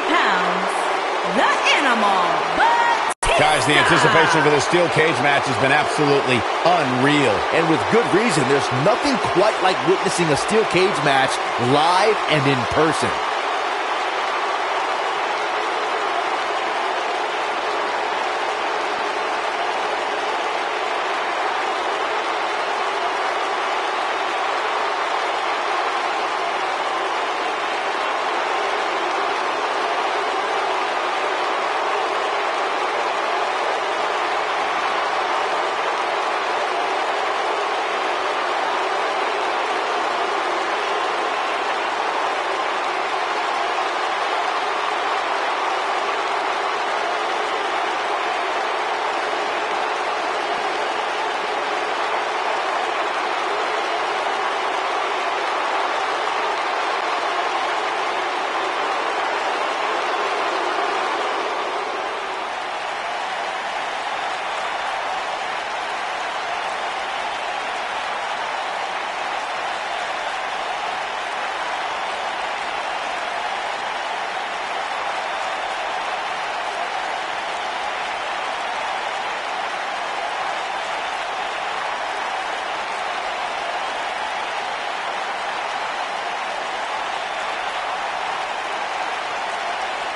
pounds, the Animal, Batista. Guys, the anticipation for this steel cage match has been absolutely unreal. And with good reason. There's nothing quite like witnessing a steel cage match live and in person.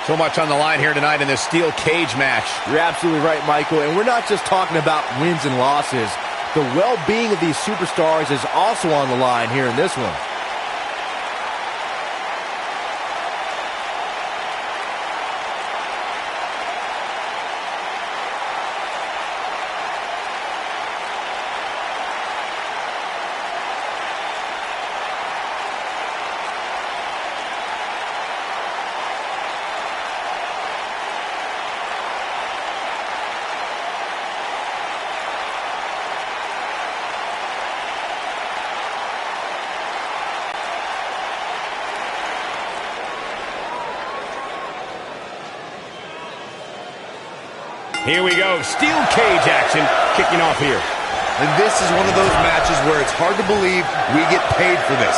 So much on the line here tonight in this steel cage match. You're absolutely right, Michael. And we're not just talking about wins and losses. The well-being of these superstars is also on the line here in this one. Here we go, steel cage action kicking off here. And this is one of those matches where it's hard to believe we get paid for this.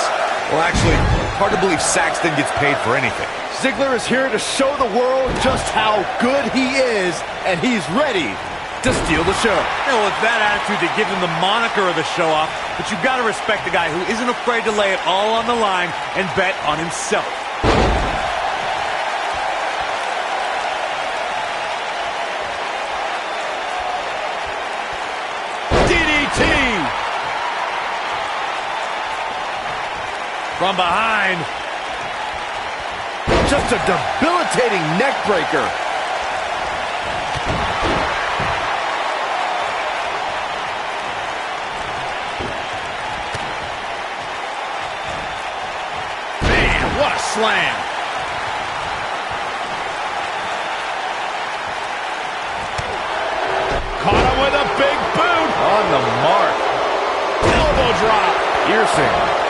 Well, actually, hard to believe Saxton gets paid for anything. Ziggler is here to show the world just how good he is, and he's ready to steal the show. You know, with that attitude, they give him the moniker of the show-off, but you've got to respect the guy who isn't afraid to lay it all on the line and bet on himself. From behind. Just a debilitating neck breaker. Man, what a slam. Caught him with a big boot. On the mark. Elbow drop. Piercing.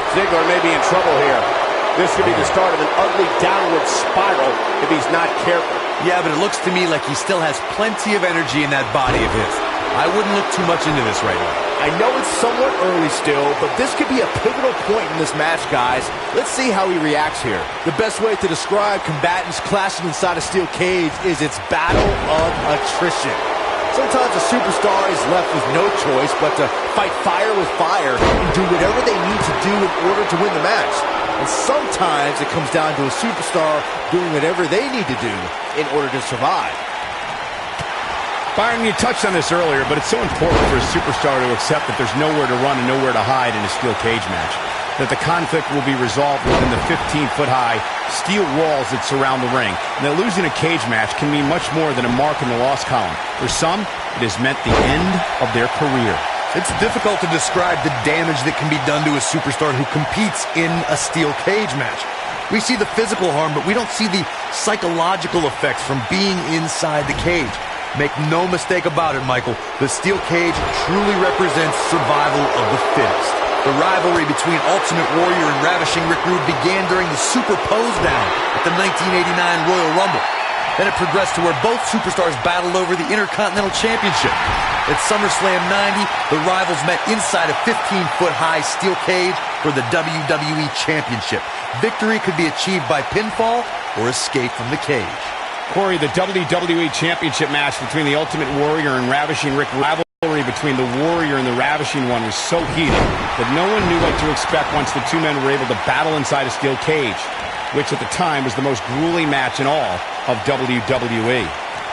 Ziggler may be in trouble here. This could be the start of an ugly downward spiral if he's not careful. Yeah, but it looks to me like he still has plenty of energy in that body of his. I wouldn't look too much into this right now. I know it's somewhat early still, but this could be a pivotal point in this match, guys. Let's see how he reacts here. The best way to describe combatants clashing inside a steel cage is its battle of attrition. Sometimes a superstar is left with no choice but to fight fire with fire and do whatever they need to do in order to win the match. And sometimes it comes down to a superstar doing whatever they need to do in order to survive. Byron, you touched on this earlier, but it's so important for a superstar to accept that there's nowhere to run and nowhere to hide in a steel cage match. That the conflict will be resolved within the 15-foot-high steel walls that surround the ring. And that losing a cage match can mean much more than a mark in the loss column. For some, it has meant the end of their career. It's difficult to describe the damage that can be done to a superstar who competes in a steel cage match. We see the physical harm, but we don't see the psychological effects from being inside the cage. Make no mistake about it, Michael. The steel cage truly represents survival of the fittest. The rivalry between Ultimate Warrior and Ravishing Rick Rude began during the Super Pose Down at the 1989 Royal Rumble. Then it progressed to where both superstars battled over the Intercontinental Championship. At SummerSlam 90, the rivals met inside a 15-foot-high steel cage for the WWE Championship. Victory could be achieved by pinfall or escape from the cage. Corey, the WWE Championship match between the Ultimate Warrior and Ravishing Rick, rivalry between the Warrior and the Ravishing One was so heated that no one knew what to expect once the two men were able to battle inside a steel cage, which at the time was the most grueling match in all of WWE.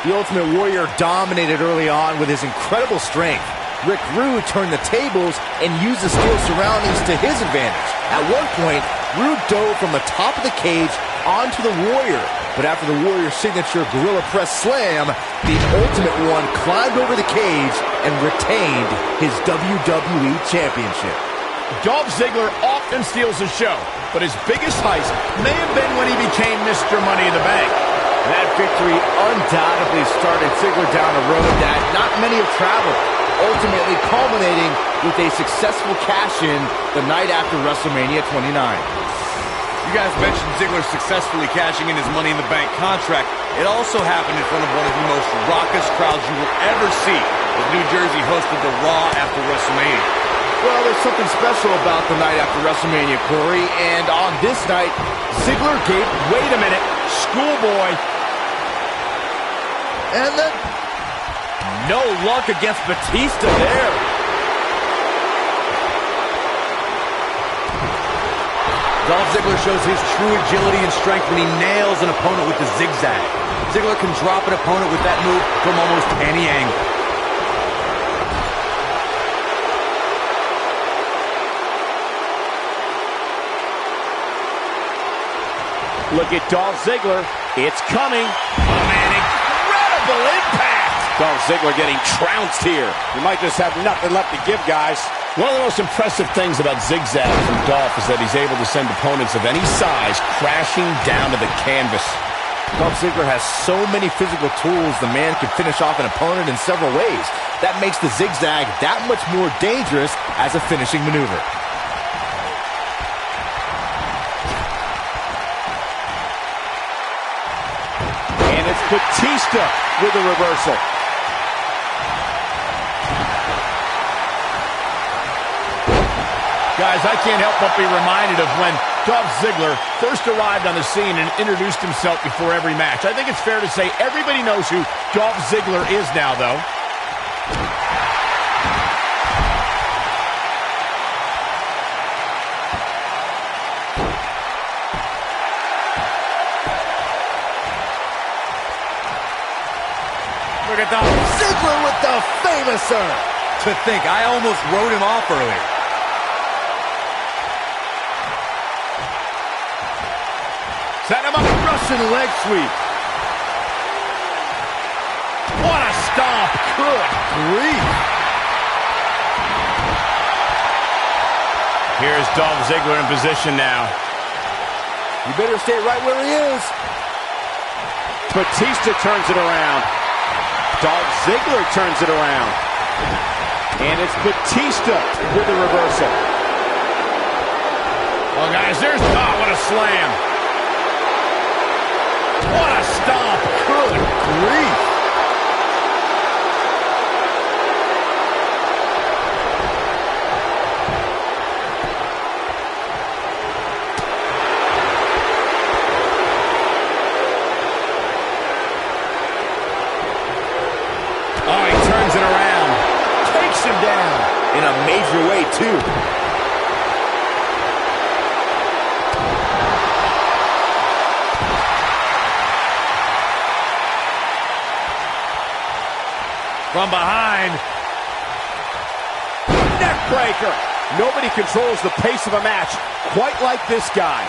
The Ultimate Warrior dominated early on with his incredible strength. Rick Rude turned the tables and used the steel surroundings to his advantage. At one point, Rude dove from the top of the cage onto the Warrior. But after the Warrior's signature Gorilla Press Slam, the Ultimate One climbed over the cage and retained his WWE Championship. Dolph Ziggler often steals the show, but his biggest heist may have been when he became Mr. Money in the Bank. That victory undoubtedly started Ziggler down a road that not many have traveled, ultimately culminating with a successful cash-in the night after WrestleMania 29. You guys mentioned Ziggler successfully cashing in his Money in the Bank contract. It also happened in front of one of the most raucous crowds you will ever see as New Jersey hosted the Raw after WrestleMania. Well, there's something special about the night after WrestleMania, Corey, and on this night, Ziggler gave... Wait a minute, schoolboy. And then... no luck against Batista there. Dolph Ziggler shows his true agility and strength when he nails an opponent with the zigzag. Ziggler can drop an opponent with that move from almost any angle. Look at Dolph Ziggler. It's coming. Oh, man, incredible impact. Dolph Ziggler getting trounced here. He might just have nothing left to give, guys. One of the most impressive things about Zigzag from Dolph is that he's able to send opponents of any size crashing down to the canvas. Dolph Ziggler has so many physical tools, the man can finish off an opponent in several ways. That makes the zigzag that much more dangerous as a finishing maneuver. And it's Batista with a reversal. Guys, I can't help but be reminded of when Dolph Ziggler first arrived on the scene and introduced himself before every match. I think it's fair to say everybody knows who Dolph Ziggler is now, though. Look at Dolph Ziggler with the famouser. To think, I almost wrote him off earlier. Set him up. Russian leg sweep. What a stomp. Good grief. Here's Dolph Ziggler in position now. You better stay right where he is. Batista turns it around. Dolph Ziggler turns it around. And it's Batista with a reversal. Oh, guys, there's... oh, what a slam. What a stomp. Good grief. Oh, he turns it around. Takes him down in a major way, too. From behind. Neck breaker. Nobody controls the pace of a match quite like this guy.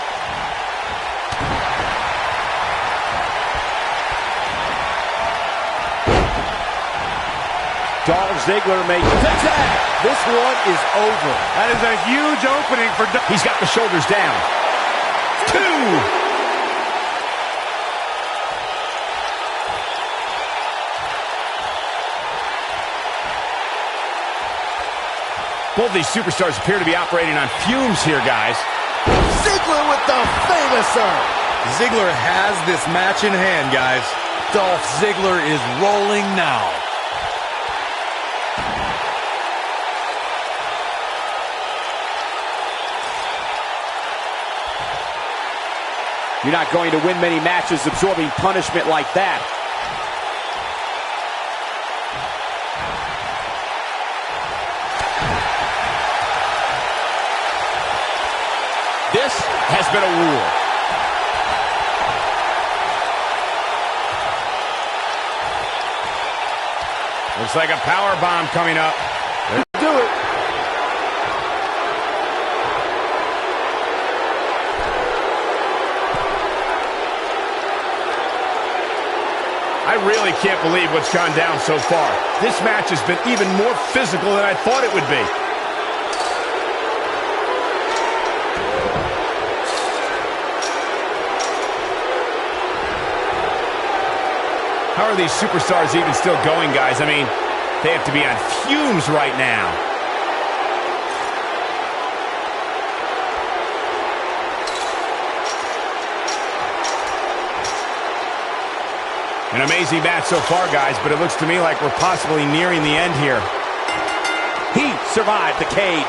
Dolph Ziggler makes zigzag. This one is over. That is a huge opening for Dolph. He's got the shoulders down. 2. Both these superstars appear to be operating on fumes here, guys. Ziggler with the famouser. Ziggler has this match in hand, guys. Dolph Ziggler is rolling now. You're not going to win many matches absorbing punishment like that. This has been a rule. Looks like a power bomb coming up. Let's do it. I really can't believe what's gone down so far. This match has been even more physical than I thought it would be. How are these superstars even still going, guys? I mean, they have to be on fumes right now. An amazing match so far, guys, but it looks to me like we're possibly nearing the end here. He survived the cage.